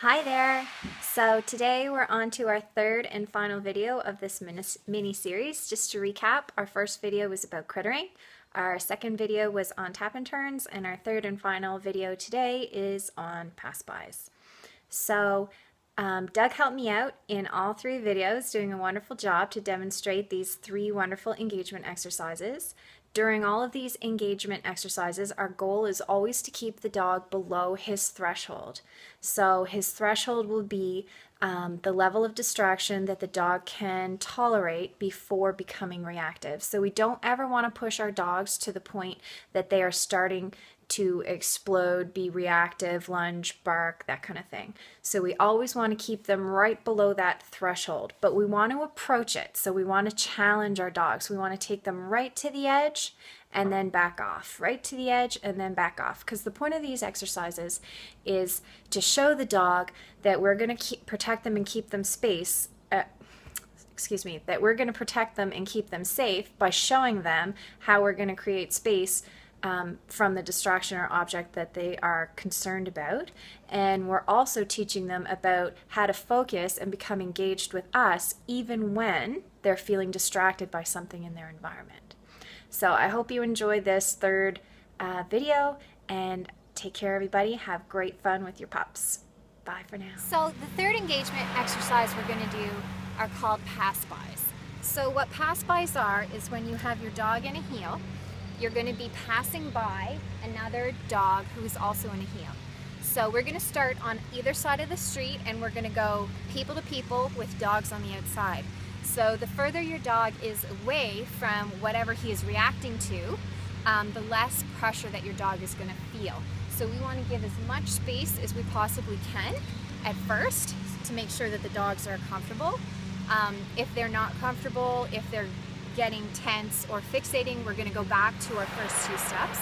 Hi there! So today we're on to our third and final video of this mini series. Just to recap, our first video was about crittering, our second video was on tap and turns, and our third and final video today is on pass-bys. So Doug helped me out in all three videos, doing a wonderful job to demonstrate these three wonderful engagement exercises. During all of these engagement exercises, our goal is always to keep the dog below his threshold. So his threshold will be the level of distraction that the dog can tolerate before becoming reactive. So we don't ever want to push our dogs to the point that they are starting to explode, be reactive, lunge, bark, that kind of thing. So we always want to keep them right below that threshold, but we want to approach it. So we want to challenge our dogs. We want to take them right to the edge and then back off, right to the edge and then back off. Because the point of these exercises is to show the dog that we're going to protect them and keep them that we're going to protect them and keep them safe by showing them how we're going to create space from the distraction or object that they are concerned about. And we're also teaching them about how to focus and become engaged with us even when they're feeling distracted by something in their environment. So I hope you enjoyed this third video, and take care everybody. Have great fun with your pups. Bye for now. So the third engagement exercise we're going to do are called pass-bys. So what pass-bys are is when you have your dog in a heel, you're going to be passing by another dog who is also in a heel. So we're going to start on either side of the street and we're going to go people to people with dogs on the outside. So the further your dog is away from whatever he is reacting to, the less pressure that your dog is going to feel. So we want to give as much space as we possibly can at first to make sure that the dogs are comfortable. If they're not comfortable, if they're getting tense or fixating, we're going to go back to our first two steps.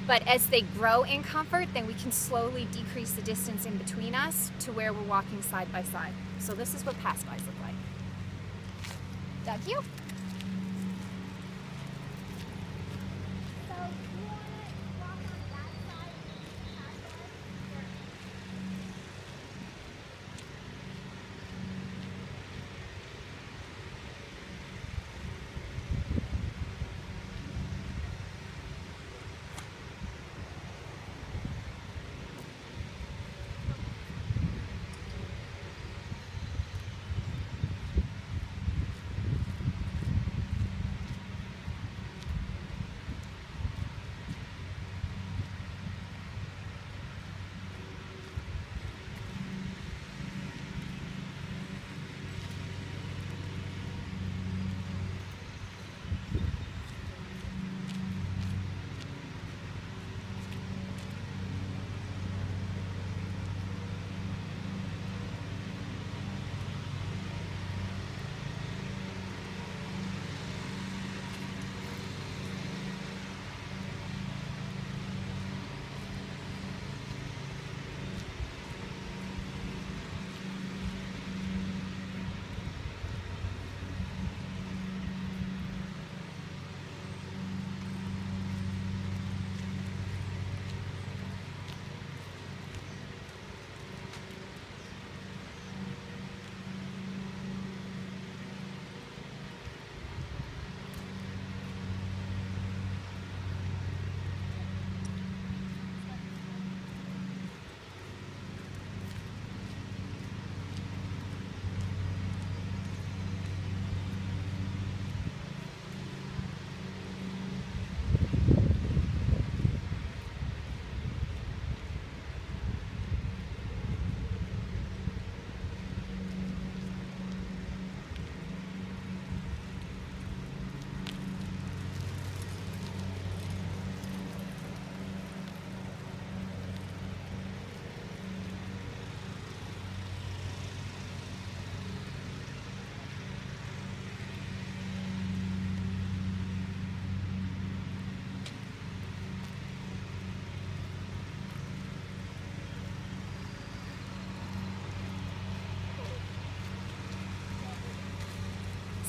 But as they grow in comfort, then we can slowly decrease the distance in between us to where we're walking side by side. So this is what pass-bys look like. Doug, you?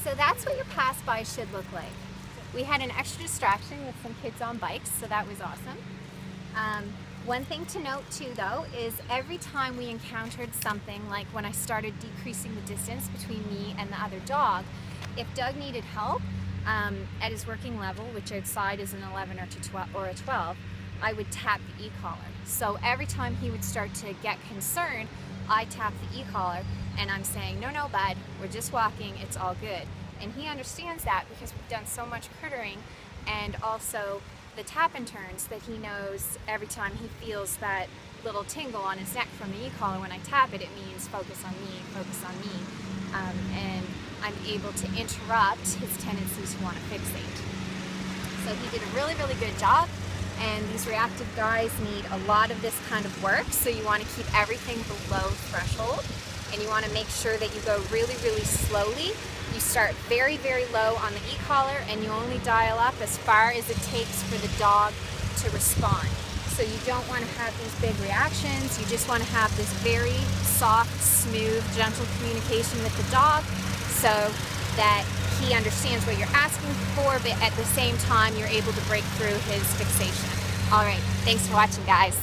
So that's what your pass-by should look like. We had an extra distraction with some kids on bikes, so that was awesome. One thing to note too though is every time we encountered something, like when I started decreasing the distance between me and the other dog, if Doug needed help at his working level, which outside is an 11 or a 12, I would tap the e-collar. So every time he would start to get concerned, I tap the e-collar and I'm saying, no, no, bud, we're just walking, it's all good. And he understands that because we've done so much crittering and also the tap and turns that he knows every time he feels that little tingle on his neck from the e-collar. When I tap it, it means focus on me, focus on me. And I'm able to interrupt his tendency to want to fixate. So he did a really, really good job. And these reactive guys need a lot of this kind of work. So you want to keep everything below threshold. And you want to make sure that you go really, really slowly. You start very, very low on the e-collar and you only dial up as far as it takes for the dog to respond. So you don't want to have these big reactions. You just want to have this very soft, smooth, gentle communication with the dog so that he understands what you're asking for, but at the same time you're able to break through his fixation. All right, thanks for watching, guys.